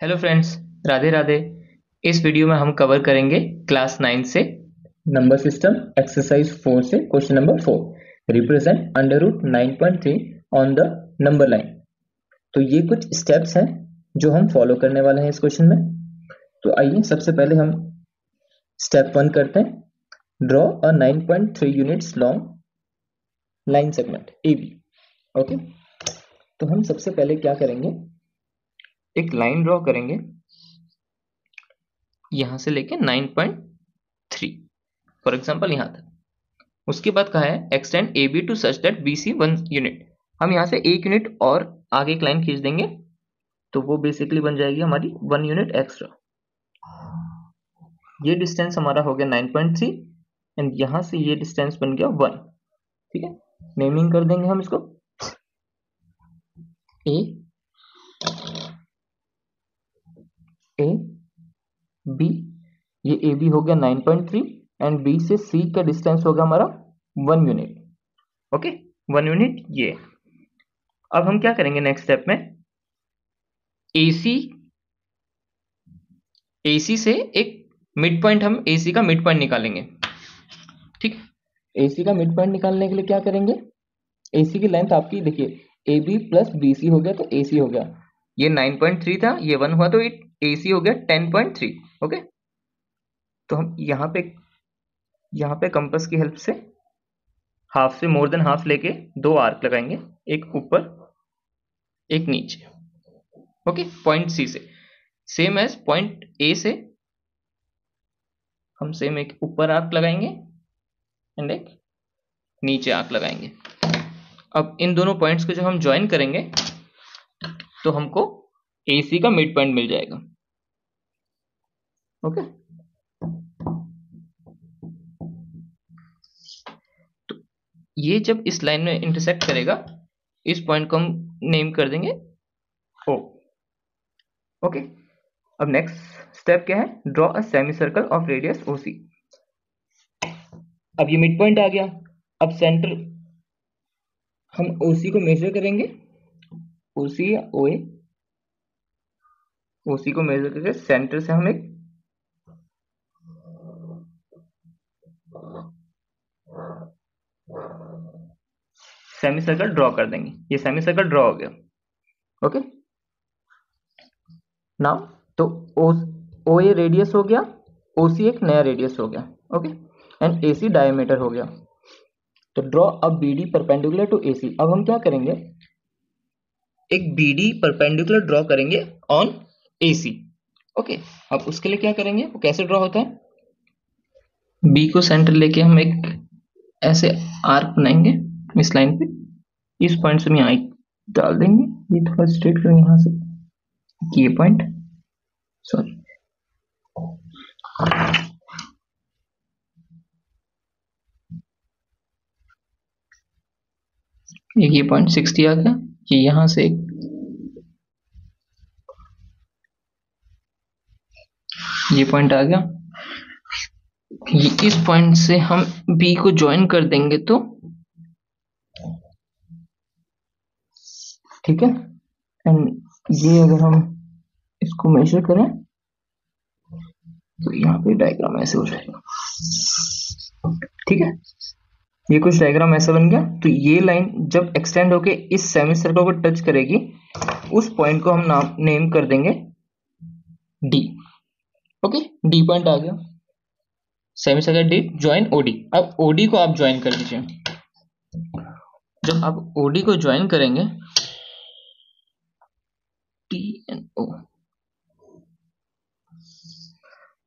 Hello friends, Radhe Radhe. इस video में हम कवर करेंगे क्लास 9 से नंबर सिस्टम एक्सरसाइज 4 से question number 4 represent under root 9.3 on the number line. तो ये कुछ स्टेप्स हैं जो हम फॉलो करने वाले हैं इस क्वेश्चन में। तो आइए सबसे पहले हम स्टेप 1 करते हैं। Draw a 9.3 units long line segment AB। Okay, तो हम सबसे पहले क्या करेंगे, एक लाइन ड्रॉ करेंगे यहां से लेके 9.3 फॉर एग्जांपल यहां तक। उसके बाद कहा है extend AB to such that BC 1 unit. हम यहां से 1 यूनिट और आगे एक लाइन खींच देंगे तो वो बेसिकली बन जाएगी हमारी 1 यूनिट एक्स्ट्रा। ये डिस्टेंस हमारा हो गया 9.3 एंड यहां से ये डिस्टेंस बन गया 1। ठीक है, नेमिंग कर देंगे हम इसको A A B। ये AB हो गया 9.3 एंड B से C का डिस्टेंस होगा हमारा 1 यूनिट। ओके, 1 यूनिट ये। अब हम क्या करेंगे नेक्स्ट स्टेप में, AC से एक मिड पॉइंट, हम AC का मिड पॉइंट निकालेंगे। ठीक, AC का मिड पॉइंट निकालने के लिए क्या करेंगे, AC की लेंथ आपकी देखिए AB प्लस BC हो गया तो AC हो गया, ये 9.3 था, ये 1 हुआ तो AC हो गया 10.3। ओके, तो हम यहाँ पे कंपास की हेल्प से हाफ से मोर देन हाफ लेके दो आर्क लगाएंगे, एक ऊपर एक नीचे। ओके, पॉइंट C से सेम एज पॉइंट A से हम सेम एक ऊपर आर्क लगाएंगे एंड एक नीचे आर्क लगाएंगे। अब इन दोनों पॉइंट्स को जब हम ज्वाइन करेंगे तो हमको AC का मिड पॉइंट मिल जाएगा। ओके, तो ये जब इस लाइन में इंटरसेक्ट करेगा, इस पॉइंट को हम नेम कर देंगे O। ओके, अब नेक्स्ट स्टेप क्या है, draw a semi circle of radius OC। अब ये मिड पॉइंट आ गया, अब सेंटर हम OC को मेजर करेंगे, OC या OA, OC को मेजर करके सेंटर से हम एक सेमी सर्कल ड्रॉ कर देंगे। ये सेमी सर्कल ड्रॉ हो गया। ओके, नाउ तो OA रेडियस हो गया, OC एक नया रेडियस हो गया। ओके, एंड AC डायमीटर हो गया। तो ड्रॉ अब BD परपेंडिकुलर टू AC। अब हम क्या करेंगे, एक BD परपेंडिकुलर ड्रॉ करेंगे ऑन AC। ओके, अब उसके लिए क्या करेंगे, वो कैसे ड्रॉ होता है, B को सेंटर लेके हम एक ऐसे आर्क बनाएंगे इस लाइन पे, इस पॉइंट से हम यहाँ डाल देंगे, ये थोड़ा स्ट्रेट करेंगे यहाँ से, ये पॉइंट सॉरी ये पॉइंट 60 आ गया, ये यहां से ये पॉइंट आ गया, ये इस पॉइंट से हम B को ज्वाइन कर देंगे तो ठीक है। एंड ये अगर हम इसको मेजर करें तो यहाँ पे डायग्राम ऐसे हो जाएगा। ठीक है, ये कुछ डायग्राम ऐसा बन गया। तो ये लाइन जब एक्सटेंड होके इस सेमी सर्कल को टच करेगी, उस पॉइंट को हम नेम कर देंगे D। ओके, D पॉइंट आ गया, semi circle D join OD। अब OD को आप ज्वाइन कर लीजिए। जब आप OD को ज्वाइन करेंगे T and O,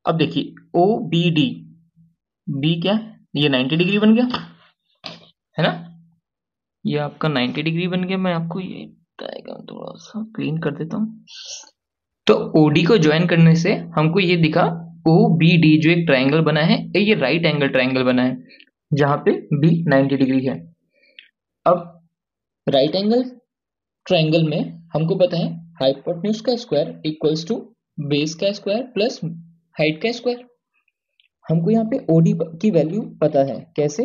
अब देखिए OBD, B क्या है, ये 90 डिग्री बन गया है ना, ये आपका 90 डिग्री बन गया। मैं आपको ये डायग्राम थोड़ा सा क्लीन कर देता हूं। तो OD को ज्वाइन करने से हमको ये दिखा OBD जो एक ट्रायंगल बना है, ये राइट एंगल ट्रायंगल बना है जहां पे B 90 डिग्री है। अब राइट एंगल ट्रायंगल में हमको पता है हाइपोटेन्यूज का स्क्वायर इक्वल्स टू बेस का स्क्वायर प्लस हाइट का स्क्वायर। हमको यहाँ पे OD की वैल्यू पता है, कैसे,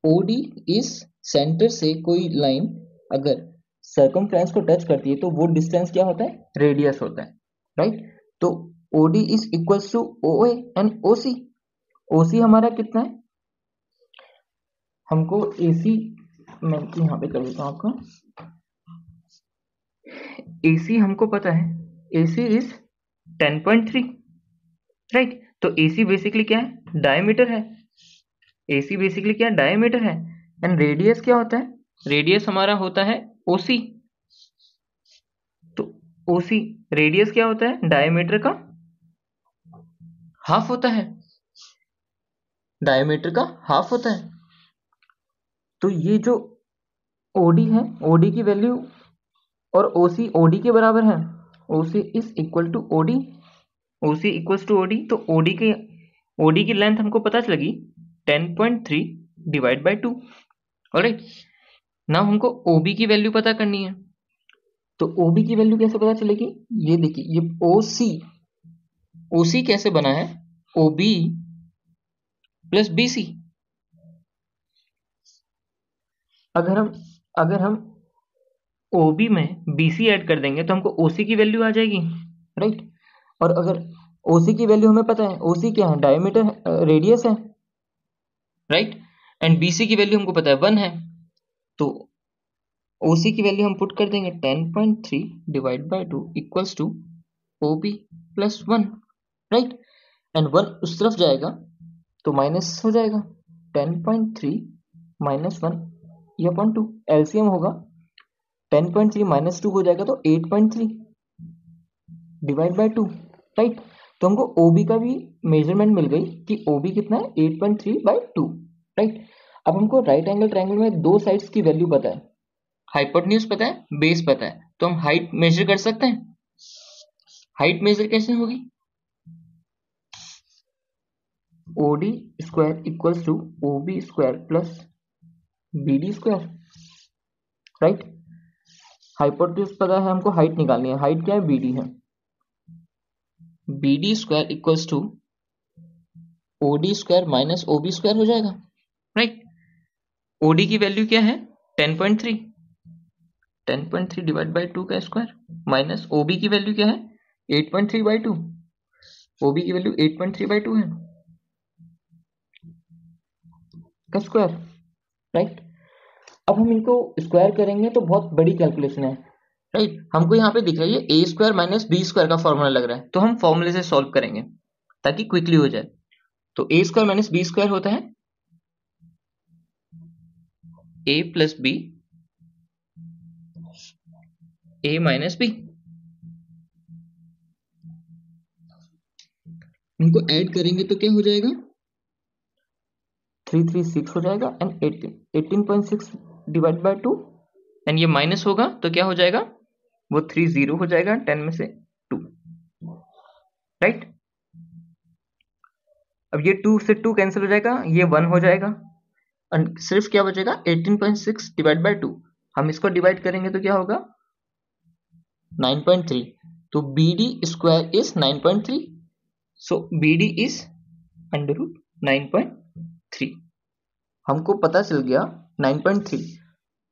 OD इस सेंटर से कोई लाइन अगर सर्कमफ्रेंस को टच करती है तो वो डिस्टेंस क्या होता है, रेडियस होता है। राइट। तो OD is equals to OA and OC। OC हमारा कितना है, हमको AC, मैं यहाँ पे कर देता हूँ आपका, AC हमको पता है, AC इज 10.3, राइट। तो AC बेसिकली क्या है, डायमीटर है। AC बेसिकली क्या है, डायमीटर है। एंड रेडियस क्या होता है, रेडियस हमारा होता है OC। तो OC रेडियस क्या होता है, डायमीटर का हाफ होता है, डायमीटर का हाफ होता है। तो ये जो OD है, OD की वैल्यू और OC OD के बराबर है, OC is equal to OD, OC equals to OD। तो OD की लेंथ हमको पता चलेगी 10.3 डिवाइड बाई 2। ऑलराइट, नाउ हमको OB की वैल्यू पता करनी है। तो OB की वैल्यू कैसे पता चलेगी, ये देखिए, ये OC कैसे बना है, OB प्लस BC। अगर हम OB में BC ऐड कर देंगे तो हमको OC की वैल्यू आ जाएगी, राइट। और अगर OC की वैल्यू हमें पता है, OC क्या है, डायमीटर, रेडियस है, राइट। एंड BC की वैल्यू हमको पता है 1 है। तो OC की वैल्यू हम पुट कर देंगे 10.3 divide by 2 equals to OB plus 1, right. And 1 उस तरफ जाएगा तो माइनस हो जाएगा, 10.3 माइनस 1 ये अपॉन 2, एलसीएम होगा 10.3 माइनस 2 हो जाएगा तो 8.3 डिवाइड बाई 2, राइट। तो हमको OB का भी मेजरमेंट मिल गई कि OB कितना है, 8.3 बाई 2, राइट। अब हमको राइट एंगल ट्रायंगल में दो साइड्स की वैल्यू पता है, हाइपोटेन्यूज पता है, बेस पता है, तो हम हाइट मेजर कर सकते हैं। हाइट मेजर कैसे होगी, OD square equals to OB square plus BD square, right. Hypotenuse पता है, हमको हाइट निकालनी है, हाइट क्या है, BD है। BD square equals to OD square minus OB square हो जाएगा, राइट। OD की वैल्यू क्या है, 10.3, 10.3 डिवाइड बाई 2 का स्क्वायर, माइनस OB की वैल्यू क्या है, 8.3 बाई 2, OB की वैल्यू 8.3 बाई 2 है का स्क्वायर, राइट। अब हम इनको स्क्वायर करेंगे तो बहुत बड़ी कैलकुलेशन है, राइट। हमको यहाँ पे दिख रहा है ये A square minus B square का फॉर्मूला लग रहा है, तो हम फॉर्मूले से सॉल्व करेंगे ताकि क्विकली हो जाए। तो A square minus B square होता है A plus B, A minus B। इनको ऐड करेंगे तो क्या हो जाएगा, 336 हो जाएगा एंड 18.6 डिवाइड बाय 2, एंड ये माइनस होगा तो क्या हो जाएगा, वो 30 हो जाएगा, 10 में से 2, राइट। अब ये 2 से 2 कैंसिल हो जाएगा, ये 1 हो जाएगा, और सिर्फ क्या बचेगा, 18.6 डिवाइड बाय 2। हम इसको डिवाइड करेंगे तो क्या होगा, 9.3। तो BD square is 9.3, so BD is under root 9.3। हमको पता चल गया 9.3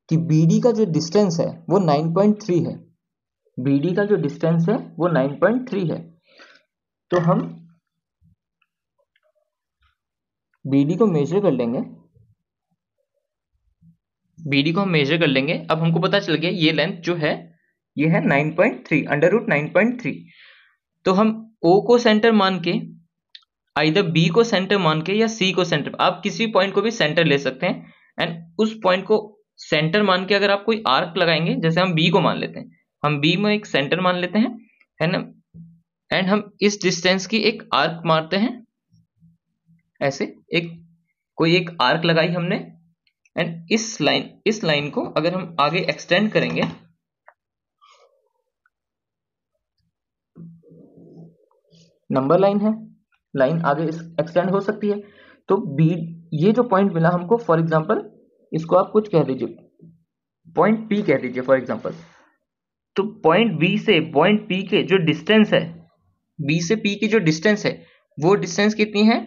कि BD का जो डिस्टेंस है वो 9.3 है, BD का जो डिस्टेंस है वो 9.3 है। तो हम BD को मेजर कर लेंगे, BD को हम मेजर कर लेंगे। अब हमको पता चल गया ये लेंथ जो है ये है 9.3 अंडर रूट 9.3। तो हम O को सेंटर मान के, आइदर B को सेंटर मान के या C को सेंटर, आप किसी पॉइंट को भी सेंटर ले सकते हैं, एंड उस पॉइंट को सेंटर मान के अगर आप कोई आर्क लगाएंगे, जैसे हम B को मान लेते हैं, हम B में एक सेंटर मान लेते हैं, है ना, एंड हम इस डिस्टेंस की एक आर्क मारते हैं, ऐसे कोई एक आर्क लगाई हमने, एंड इस लाइन को अगर हम आगे एक्सटेंड करेंगे, नंबर लाइन है, लाइन आगे एक्सटेंड हो सकती है। तो बी, ये जो पॉइंट मिला हमको, फॉर एग्जांपल इसको आप कुछ कह दीजिए, पॉइंट P कह दीजिए फॉर एग्जांपल। तो पॉइंट B से पॉइंट P के जो डिस्टेंस है, B से P की जो डिस्टेंस है, वो डिस्टेंस कितनी है,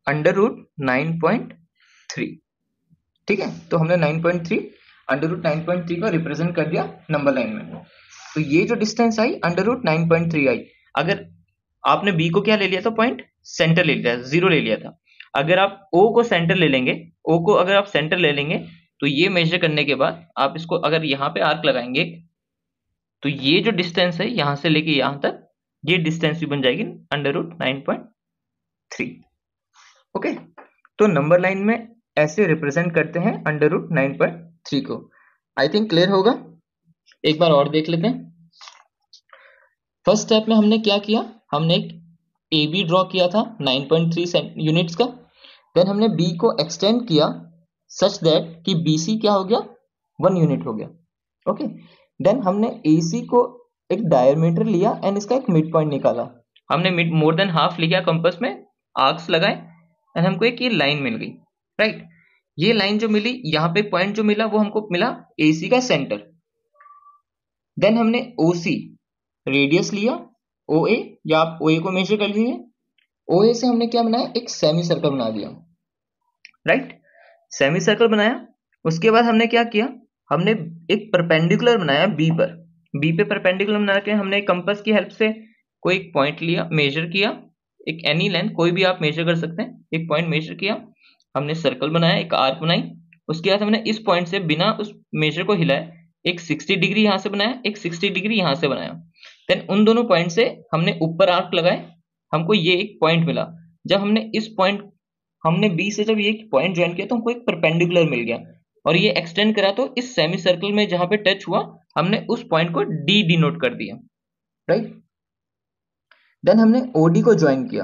अंडर रूट 9.3, ठीक है। तो हमने 9.3 अंडर रूट 9.3 को रिप्रेजेंट कर दिया नंबर लाइन में। तो ये जो डिस्टेंस आई √9.3 आई। अगर आपने बी को क्या ले लिया था, पॉइंट सेंटर ले लिया था, 0 ले लिया था। अगर आप ओ को सेंटर ले लेंगे, ओ को अगर आप सेंटर ले लेंगे तो ये मेजर करने के बाद आप इसको अगर यहाँ पे आर्क लगाएंगे तो ये जो डिस्टेंस है यहां से लेके यहां तक, ये डिस्टेंस भी बन जाएगी √9.3। ओके, तो नंबर लाइन में ऐसे रिप्रेजेंट करते हैं √9.3 को। आई थिंक क्लियर होगा। एक बार और देख लेते हैं। फर्स्ट स्टेप में हमने क्या किया, हमने एक ए बी ड्रॉ किया था 9.3 यूनिट्स का। देन हमने बी को एक्सटेंड किया सच दैट कि बी सी क्या हो गया, 1 यूनिट हो गया। ओके, देन हमने ए सी को एक डायमीटर लिया एंड इसका एक मिड पॉइंट निकाला। हमने मिड मोर देन हाफ लिखा कंपास में, आर्क्स लगाए एंड हमको एक ये लाइन मिल गई, राइट। ये लाइन जो मिली, यहाँ पे पॉइंट जो मिला वो हमको मिला ए सी का सेंटर। देन हमने ओ सी रेडियस लिया, ओ ए या आप ओ ए को मेजर कर लीजिए। ओ ए से हमने क्या बनाया, एक सेमी सर्कल बना दिया, राइट। सेमी सर्कल बनाया, उसके बाद हमने क्या किया, हमने एक परपेंडिकुलर बनाया बी पर। बी पे परपेंडिकुलर बना के हमने कंपास की हेल्प से कोई एक पॉइंट लिया, मेजर किया, एक एनी लेंथ कोई भी आप मेजर कर सकते हैं, एक पॉइंट मेजर किया, हमने सर्कल बनाया, एक आर्क बनाई। उसके बाद हमने इस पॉइंट से बिना उस मेजर को हिलाए एक 60 डिग्री यहां से बनाया, एक 60 डिग्री यहां से बनाया। देन उन दोनों पॉइंट से हमने ऊपर आर्क लगाए, हमको ये एक पॉइंट मिला। जब हमने इस पॉइंट, हमने बी से जब ये पॉइंट ज्वाइन किया तो हमको एक परपेंडिकुलर मिल गया और ये एक्सटेंड करा तो इस सेमी सर्कल में जहां पे टच हुआ हमने उस पॉइंट को डी डिनोट कर दिया, राइट। देन हमने ओडी को ज्वाइन किया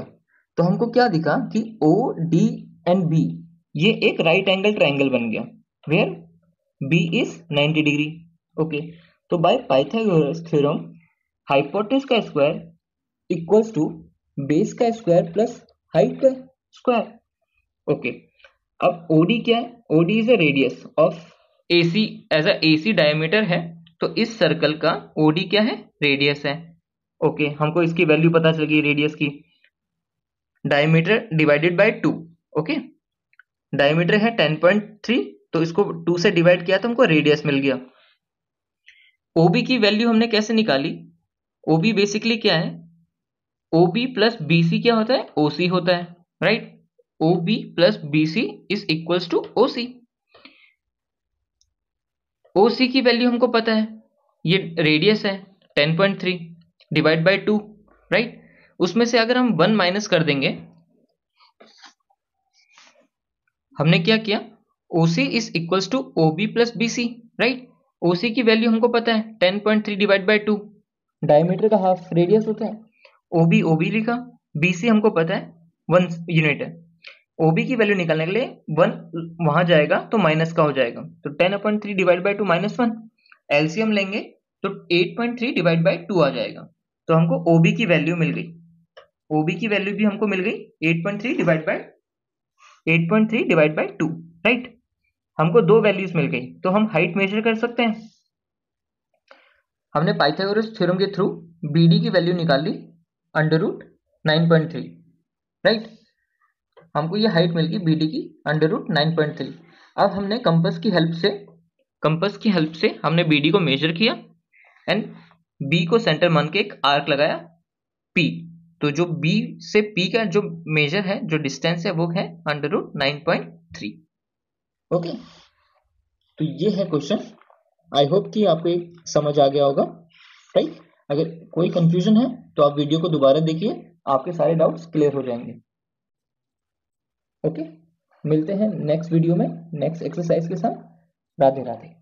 तो हमको क्या दिखा कि ओ डी एंड बी ये एक राइट एंगल ट्रायंगल बन गया, where B is 90 degree. Okay, तो बाय पाइथागोरस थ्योरम हाइपोटेन्यूज का स्क्वायर इक्वल्स टू बेस का स्क्वायर प्लस हाइट का स्क्वायर। ओके, अब ओडी क्या है, OD is a radius of AC, as a AC diameter है तो इस सर्कल का ओडी क्या है, रेडियस है। ओके, हमको इसकी वैल्यू पता चल गई रेडियस की, diameter divided by 2। Okay, diameter है 10.3 तो इसको 2 से डिवाइड किया तो हमको रेडियस मिल गया। ओबी की वैल्यू हमने कैसे निकाली, ओबी बेसिकली क्या है, ओबी प्लस बीसी क्या होता है, ओसी होता है, right. OB plus BC is equals to OC. OC की वैल्यू हमको पता है, ये रेडियस है 10.3 डिवाइड बाय 2, राइट। उसमें से अगर हम 1 माइनस कर देंगे, हमने क्या किया, OC is equals to OB plus BC, right. OC की वैल्यू हमको पता है 10.3 डिवाइड बाय 2, डायमीटर का हाफ रेडियस होता है। ओबी ओबी लिखा, बीसी हमको पता है 1 यूनिट है। ओबी की वैल्यू निकालने के लिए 1 वहां जाएगा तो माइनस का हो जाएगा, तो 10/3 डिवाइड बाय 2 -1, एलसीएम लेंगे तो 8.3 डिवाइड बाय 2 आ जाएगा। तो हमको ओबी की वैल्यू मिल गई, ओबी की वैल्यू भी हमको मिल गई 8.3 डिवाइड बाय 2, राइट। हमको दो वैल्यूज मिल गई तो हम हाइट मेजर कर सकते हैं। हमने पाइथागोरस थ्योरम के थ्रू बीडी की वैल्यू निकाल ली √9.3, राइट। हमको ये हाइट मिल गई बीडी की √9.3। अब हमने कंपास की हेल्प से हमने बीडी को मेजर किया एंड बी को सेंटर मान के एक आर्क लगाया पी। तो जो बी से पी का जो मेजर है, जो डिस्टेंस है वो है √9.3। ओके, तो ये है क्वेश्चन। आई होप कि आपको समझ आ गया होगा, राइट। अगर कोई कंफ्यूजन है तो आप वीडियो को दोबारा देखिए, आपके सारे डाउट्स क्लियर हो जाएंगे। ओके, मिलते हैं नेक्स्ट वीडियो में नेक्स्ट एक्सरसाइज के साथ। राधे राधे।